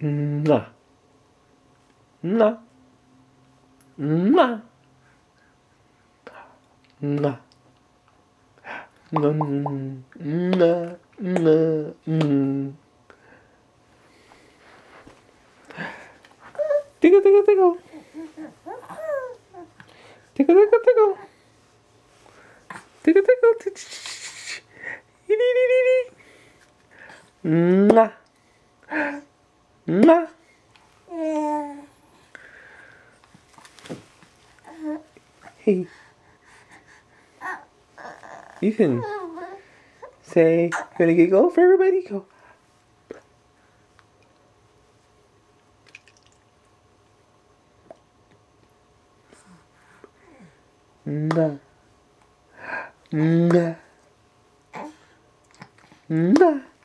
Mwah. Mwah. Mwah. Mwah. Mwah. Mwah. Tickle, tickle, tickle. Tickle, tickle, tickle. Tickle, tickle, tickle. Mwah. Mwah. Hey. Ethan. Say, gonna get go for everybody? Go. Mwah. Mwah. Mwah.